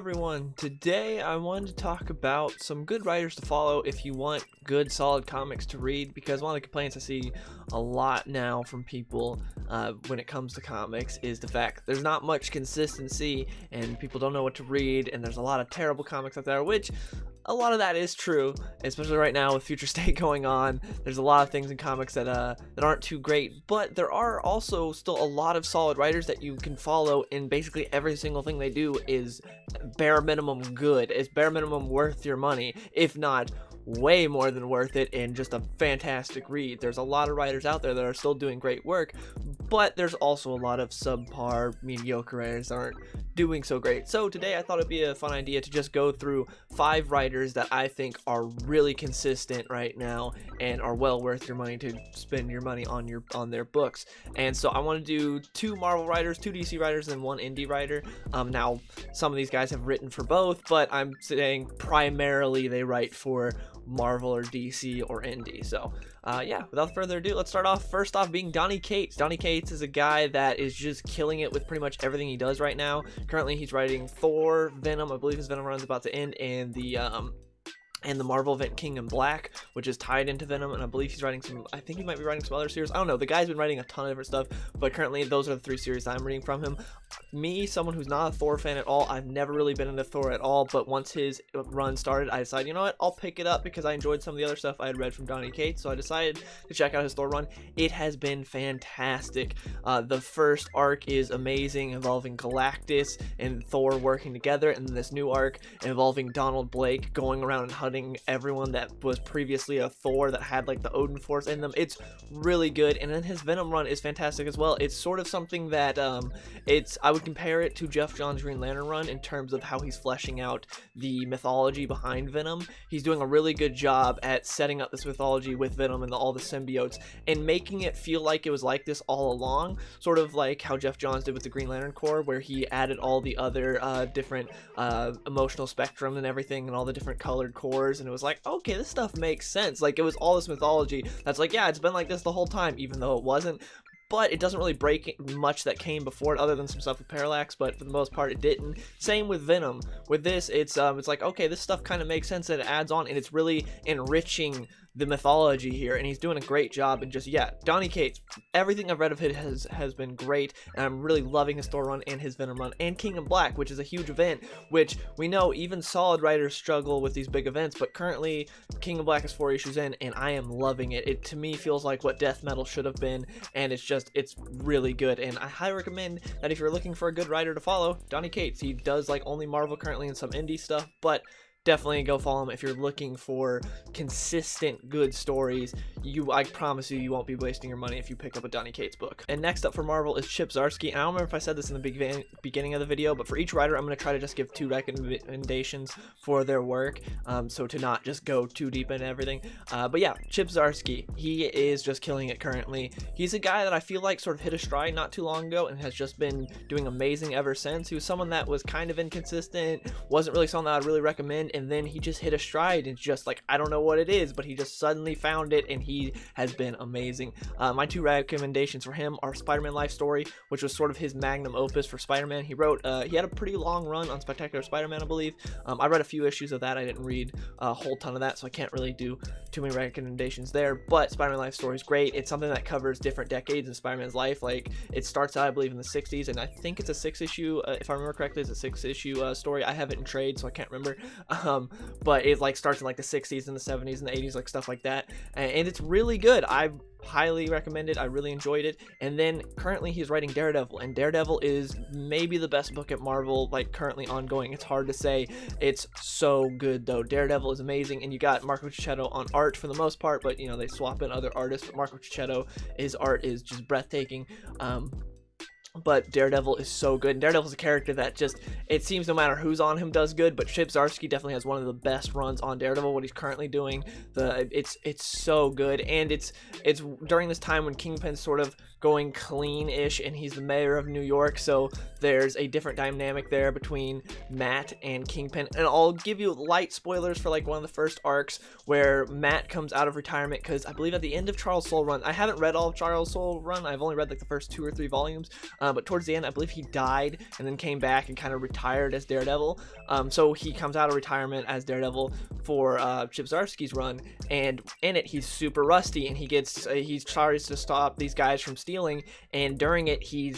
everyone. Today I wanted to talk about some good writers to follow if you want good solid comics to read, because one of the complaints I see a lot now from people when it comes to comics is the fact there's not much consistency and people don't know what to read, and there's a lot of terrible comics out there, which a lot of that is true, especially right now with Future State going on. There's a lot of things in comics that aren't too great, but there are also still a lot of solid writers that you can follow, and basically every single thing they do is bare minimum good. It's bare minimum worth your money, if not way more than worth it, and just a fantastic read. There's a lot of writers out there that are still doing great work, but there's also a lot of subpar, mediocre writers that aren't doing so great. So today I thought it'd be a fun idea to just go through 5 writers that I think are really consistent right now and are well worth your money to spend your money on their books. And so I want to do 2 Marvel writers, 2 DC writers, and 1 indie writer. Now some of these guys have written for both, but I'm saying primarily they write for Marvel or DC or indie. So yeah, without further ado, let's start off first off being Donny Cates. Donny Cates is a guy that is just killing it with pretty much everything he does right now. Currently he's writing Thor, Venom. I believe his Venom run's about to end, and the Marvel event King in Black, which is tied into Venom, and I believe he's writing some, I think he might be writing some other series. I don't know. The guy's been writing a ton of different stuff, but currently those are the 3 series I'm reading from him. Me, someone who's not a Thor fan at all, I've never really been into Thor at all, but once his run started, I decided, you know what, I'll pick it up because I enjoyed some of the other stuff I had read from Donny Cates, so I decided to check out his Thor run. It has been fantastic. The first arc is amazing, involving Galactus and Thor working together, and then this new arc involving Donald Blake going around and hunting everyone that was previously a Thor that had like the Odin Force in them. It's really good, and then his Venom run is fantastic as well. It's sort of something that I would compare it to Jeff Johns' Green Lantern run in terms of how he's fleshing out the mythology behind Venom. He's doing a really good job at setting up this mythology with Venom and all the symbiotes and making it feel like it was like this all along, sort of like how Jeff Johns did with the Green Lantern Corps, where he added all the other different emotional spectrum and everything and all the different colored cores, and it was like, okay, this stuff makes sense. Like, it was all this mythology that's like, yeah, it's been like this the whole time, even though it wasn't. But it doesn't really break much that came before it, other than some stuff with Parallax, but for the most part it didn't. Same with Venom. With this, it's like, okay, this stuff kind of makes sense, and it adds on, and it's really enriching the mythology here, and he's doing a great job. And just, yeah, Donny Cates, everything I've read of it has been great, and I'm really loving his Thor run and his Venom run, and King in Black, which is a huge event, which we know even solid writers struggle with these big events, but currently King in Black is 4 issues in, and I am loving it. It to me feels like what Death Metal should have been, and it's really good, and I highly recommend that if you're looking for a good writer to follow, Donny Cates. He does like only Marvel currently and some indie stuff, but definitely go follow him if you're looking for consistent good stories. I promise you won't be wasting your money if you pick up a Donny Cates book. And next up for Marvel is Chipzarsky. And I don't remember if I said this in the beginning of the video, but for each writer I'm going to try to just give 2 recommendations for their work, so to not just go too deep into everything. But yeah, Chipzarsky, he is just killing it currently. He's a guy that I feel like sort of hit a stride not too long ago and has just been doing amazing ever since. He was someone that was kind of inconsistent, wasn't really someone that I'd really recommend, and then he just hit a stride, and just like, I don't know what it is, but he just suddenly found it, and he has been amazing. My 2 recommendations for him are Spider-Man Life Story, which was sort of his magnum opus for Spider-Man. He had a pretty long run on Spectacular Spider-Man, I believe. I read a few issues of that. I didn't read a whole ton of that, so I can't really do too many recommendations there, but Spider-Man Life Story is great. It's something that covers different decades in Spider-Man's life. Like, it starts out, I believe, in the 60s, and I think it's a 6-issue, if I remember correctly, it's a 6-issue story. I have it in trade, so I can't remember. But it like starts in like the 60s and the 70s and the 80s, like stuff like that, and it's really good. I highly recommend it. I really enjoyed it. And then currently he's writing Daredevil, and Daredevil is maybe the best book at Marvel like currently ongoing. It's hard to say. It's so good though. Daredevil is amazing, and you got Marco Cicchetto on art for the most part, but you know, they swap in other artists, but Marco Cicchetto, his art is just breathtaking. But Daredevil is so good. And Daredevil's a character that just, it seems no matter who's on him does good, but Chipzarsky definitely has one of the best runs on Daredevil, what he's currently doing. It's so good, and it's during this time when Kingpin's sort of going clean-ish, and he's the mayor of New York, so there's a different dynamic there between Matt and Kingpin. And I'll give you light spoilers for like one of the first arcs where Matt comes out of retirement, because I believe at the end of Charles Soule Run, I haven't read all of Charles Soule Run, I've only read like the first 2 or 3 volumes, but towards the end I believe he died and then came back and kind of retired as Daredevil. So he comes out of retirement as Daredevil for Chipzarsky's run, and in it he's super rusty, and he tries to stop these guys from stealing, and during it he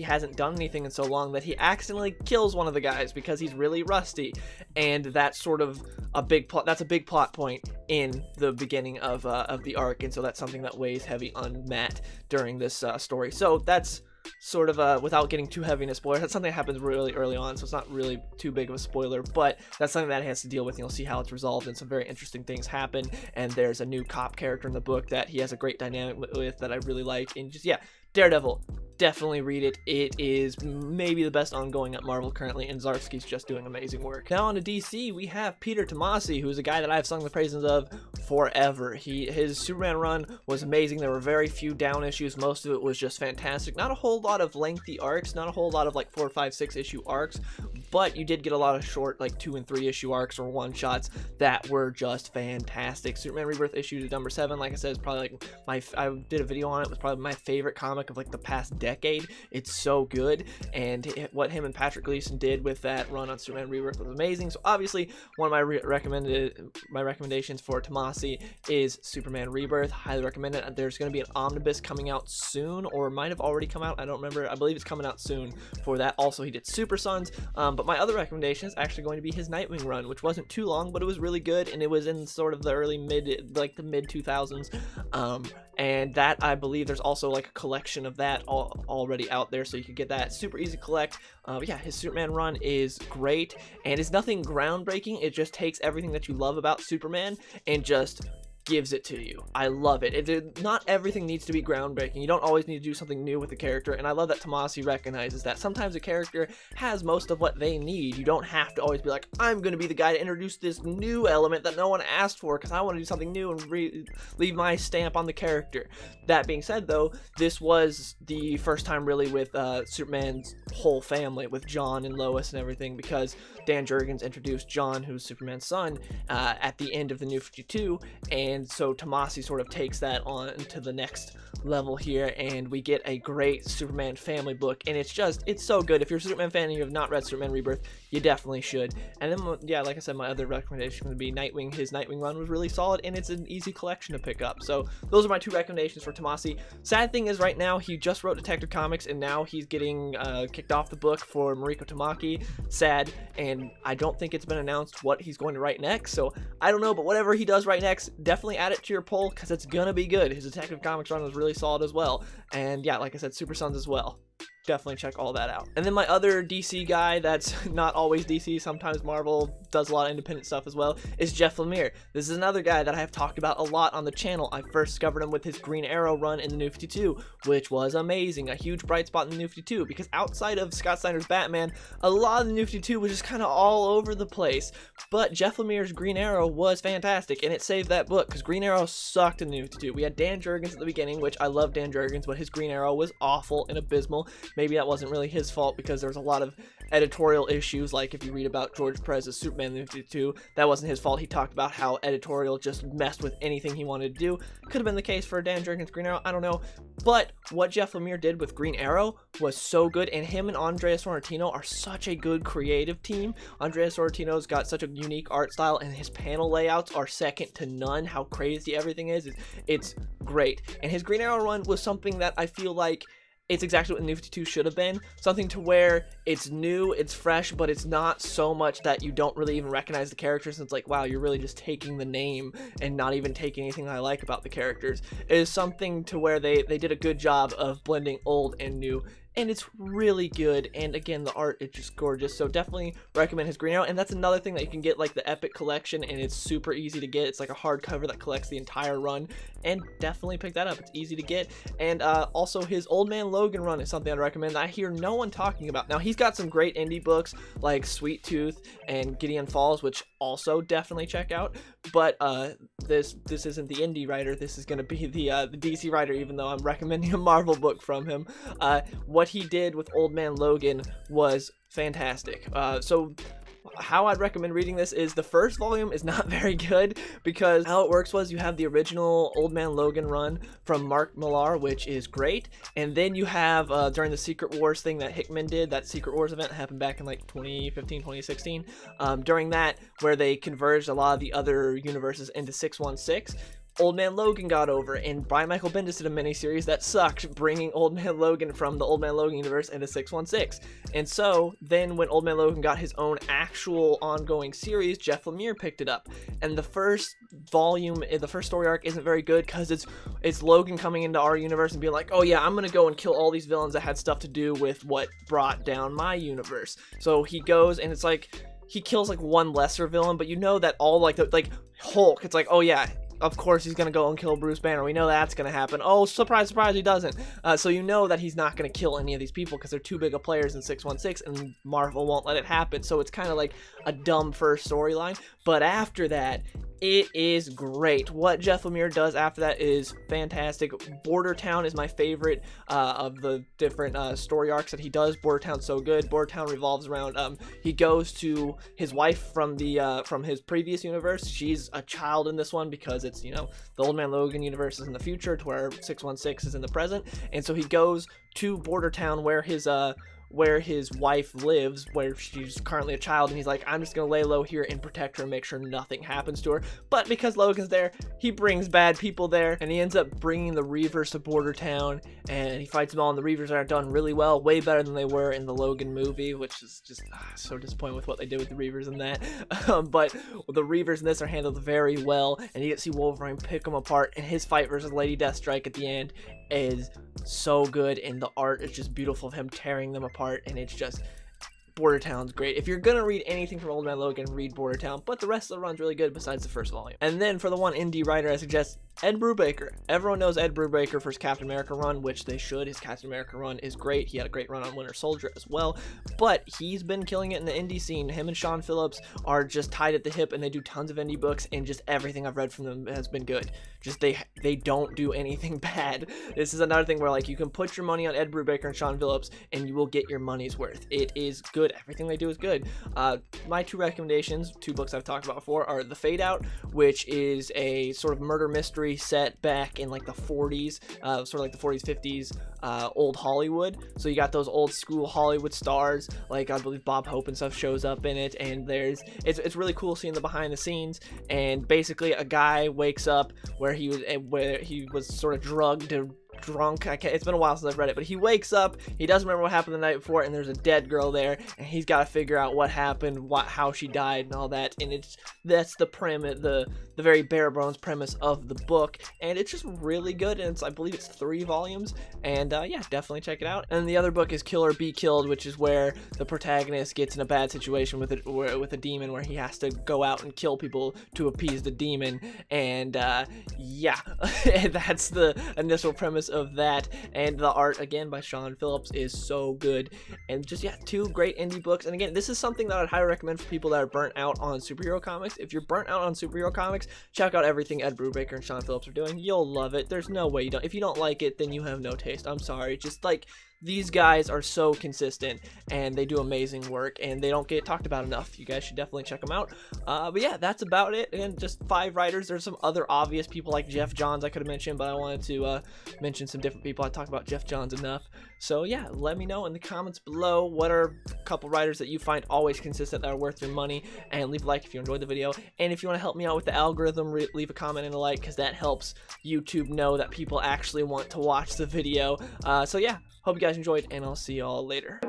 hasn't done anything in so long that he accidentally kills one of the guys because he's really rusty, and that's sort of a big plot point in the beginning of the arc, and so that's something that weighs heavy on Matt during this story. So that's sort of without getting too heavy in a spoiler, that's something that happens really early on, so it's not really too big of a spoiler, but that's something that he has to deal with, and you'll see how it's resolved, and some very interesting things happen. And there's a new cop character in the book that he has a great dynamic with that I really like. And just, yeah, Daredevil, definitely read it. It is maybe the best ongoing at Marvel currently, and Zdarsky's just doing amazing work. Now on to DC, we have Peter Tomasi, who's a guy that I've sung the praises of forever. His Superman run was amazing. There were very few down issues. Most of it was just fantastic. Not a whole lot of lengthy arcs, not a whole lot of like 4, 5, 6 issue arcs, but you did get a lot of short like 2 and 3 issue arcs or one shots that were just fantastic. Superman Rebirth issue number 7, like I said, is probably like I did a video on it, it was probably my favorite comic of like the past decade. It's so good, and what him and Patrick Gleason did with that run on Superman Rebirth was amazing. So obviously one of my recommendations for Tomasi is Superman Rebirth. Highly recommend it. There's going to be an omnibus coming out soon, or might have already come out, I don't remember. I believe it's coming out soon for that. Also, he did Super Sons, but my other recommendation is actually going to be his Nightwing run, which wasn't too long, but it was really good, and it was in sort of the mid 2000s, and that, I believe there's also like a collection of that already out there, so you can get that. Super easy to collect. Yeah, his Superman run is great, and it's nothing groundbreaking. It just takes everything that you love about Superman and just gives it to you. I love it. Not everything needs to be groundbreaking. You don't always need to do something new with the character, and I love that Tomasi recognizes that. Sometimes a character has most of what they need. You don't have to always be like, I'm going to be the guy to introduce this new element that no one asked for because I want to do something new and leave my stamp on the character. That being said, though, this was the first time really with Superman's whole family, with John and Lois and everything, because Dan Jurgens introduced John, who's Superman's son, at the end of the New 52, and so Tomasi sort of takes that on to the next level here, and we get a great Superman family book, and it's so good. If you're a Superman fan and you have not read Superman Rebirth, you definitely should. And then, yeah, like I said, my other recommendation would be Nightwing. His Nightwing run was really solid, and it's an easy collection to pick up. So those are my 2 recommendations for Tomasi. Sad thing is, right now, he just wrote Detective Comics, and now he's getting kicked off the book for Mariko Tamaki. Sad, and I don't think it's been announced what he's going to write next, so I don't know, but whatever he does write next, definitely add it to your poll, because it's gonna be good. His Detective Comics run was really solid as well, and yeah, like I said, Super Sons as well. Definitely check all that out. And then my other DC guy that's not always DC, sometimes Marvel, does a lot of independent stuff as well, is Jeff Lemire. This is another guy that I have talked about a lot on the channel. I first discovered him with his Green Arrow run in the New 52, which was amazing. A huge bright spot in the New 52, because outside of Scott Snyder's Batman, a lot of the New 52 was just kind of all over the place. But Jeff Lemire's Green Arrow was fantastic, and it saved that book, because Green Arrow sucked in the New 52. We had Dan Jurgens at the beginning, which I love Dan Jurgens, but his Green Arrow was awful and abysmal. Maybe that wasn't really his fault, because there was a lot of editorial issues. Like if you read about George Perez's Superman in the New 52, that wasn't his fault. He talked about how editorial just messed with anything he wanted to do. Could have been the case for Dan Jurgens' Green Arrow, I don't know. But what Jeff Lemire did with Green Arrow was so good, and him and Andrea Sorrentino are such a good creative team. Andrea Sorrentino's got such a unique art style, and his panel layouts are second to none. How crazy everything is, it's great. And his Green Arrow run was something that I feel like it's exactly what the New 52 should have been. Something to where it's new, it's fresh, but it's not so much that you don't really even recognize the characters. And it's like, wow, you're really just taking the name and not even taking anything that I like about the characters. It is something to where they did a good job of blending old and new, and it's really good. And again, the art is just gorgeous, so definitely recommend his Green Arrow. And that's another thing that you can get, like the Epic Collection, and it's super easy to get. It's like a hardcover that collects the entire run, and definitely pick that up. It's easy to get. And also his Old Man Logan run is something I'd recommend that I hear no one talking about. Now, he's got some great indie books like Sweet Tooth and Gideon Falls, which also definitely check out, but this isn't the indie writer, this is going to be the DC writer, even though I'm recommending a Marvel book from him. What he did with Old Man Logan was fantastic. So how I'd recommend reading this is the first volume is not very good, because how it works was you have the original Old Man Logan run from Mark Millar, which is great, and then you have during the Secret Wars thing that Hickman did, that Secret Wars event happened back in like 2015, 2016, during that, where they converged a lot of the other universes into 616. Old Man Logan got over, and Brian Michael Bendis did a miniseries that sucked, bringing Old Man Logan from the Old Man Logan universe into 616. And so then when Old Man Logan got his own actual ongoing series, Jeff Lemire picked it up. And the first volume, the first story arc isn't very good, because it's Logan coming into our universe and being like, oh yeah, I'm gonna go and kill all these villains that had stuff to do with what brought down my universe. So he goes, and it's like he kills like one lesser villain, but you know that all like Hulk, it's like, oh yeah, of course he's gonna go and kill Bruce Banner. We know that's gonna happen. Oh, surprise, surprise, he doesn't. So you know that he's not gonna kill any of these people because they're too big of players in 616, and Marvel won't let it happen. So it's kind of like a dumb first storyline. But after that, it is great. What Jeff Lemire does after that is fantastic. Border Town is my favorite of the different story arcs that he does. Border Town's so good. Border Town revolves around he goes to his wife from his previous universe. She's a child in this one because it's, you know, the Old Man Logan universe is in the future to where 616 is in the present, and so he goes to Border Town where his wife lives, where she's currently a child, and he's like, I'm just gonna lay low here and protect her and make sure nothing happens to her. But because Logan's there, he brings bad people there, and he ends up bringing the Reavers to Border Town, and he fights them all, and the Reavers are done really well, way better than they were in the Logan movie, which is just so disappointing with what they did with the Reavers in that. But the Reavers in this are handled very well, and you get to see Wolverine pick them apart, and his fight versus Lady Deathstrike at the end is so good, and the art is just beautiful of him tearing them apart, and it's just, Border Town's great. If you're gonna read anything from Old Man Logan, read Border Town, but the rest of the run's really good besides the first volume. And then for the one indie writer I suggest, Ed Brubaker. Everyone knows Ed Brubaker for his Captain America run, which they should. His Captain America run is great. He had a great run on Winter Soldier as well, but he's been killing it in the indie scene. Him and Sean Phillips are just tied at the hip, and they do tons of indie books, and just everything I've read from them has been good. Just they don't do anything bad. This is another thing where like you can put your money on Ed Brubaker and Sean Phillips, and you will get your money's worth. It is good. Everything they do is good. My two recommendations, two books I've talked about before, are The Fade Out, which is a sort of murder mystery set back in like the 40s, sort of like the 40s, 50s, old Hollywood. So you got those old school Hollywood stars, like I believe Bob Hope and stuff shows up in it, and it's really cool seeing the behind the scenes. And basically a guy wakes up where he was sort of drugged or drunk. It's been a while since I've read it, but he wakes up, he doesn't remember what happened the night before, and there's a dead girl there, and he's got to figure out what happened, how she died, and all that. And that's the premise, the very bare bones premise of the book, and it's just really good. And I believe it's 3 volumes, and yeah, definitely check it out. And the other book is Kill or Be Killed, which is where the protagonist gets in a bad situation with a demon, where he has to go out and kill people to appease the demon. And yeah, that's the initial premise of that. And the art, again, by Sean Phillips, is so good. And just, yeah, 2 great indie books. And again, this is something that I'd highly recommend for people that are burnt out on superhero comics. If you're burnt out on superhero comics, check out everything Ed Brubaker and Sean Phillips are doing. You'll love it. There's no way you don't. If you don't like it, then you have no taste. I'm sorry. Just like, these guys are so consistent, and they do amazing work, and they don't get talked about enough. You guys should definitely check them out. But yeah, that's about it. And just 5 writers. There's some other obvious people like Jeff Johns I could have mentioned, but I wanted to mention some different people. I talk about Jeff Johns enough. So yeah, let me know in the comments below what are a couple writers that you find always consistent that are worth your money, and leave a like if you enjoyed the video. And if you want to help me out with the algorithm, leave a comment and a like, because that helps YouTube know that people actually want to watch the video. So yeah, hope you guys enjoyed, and I'll see y'all later.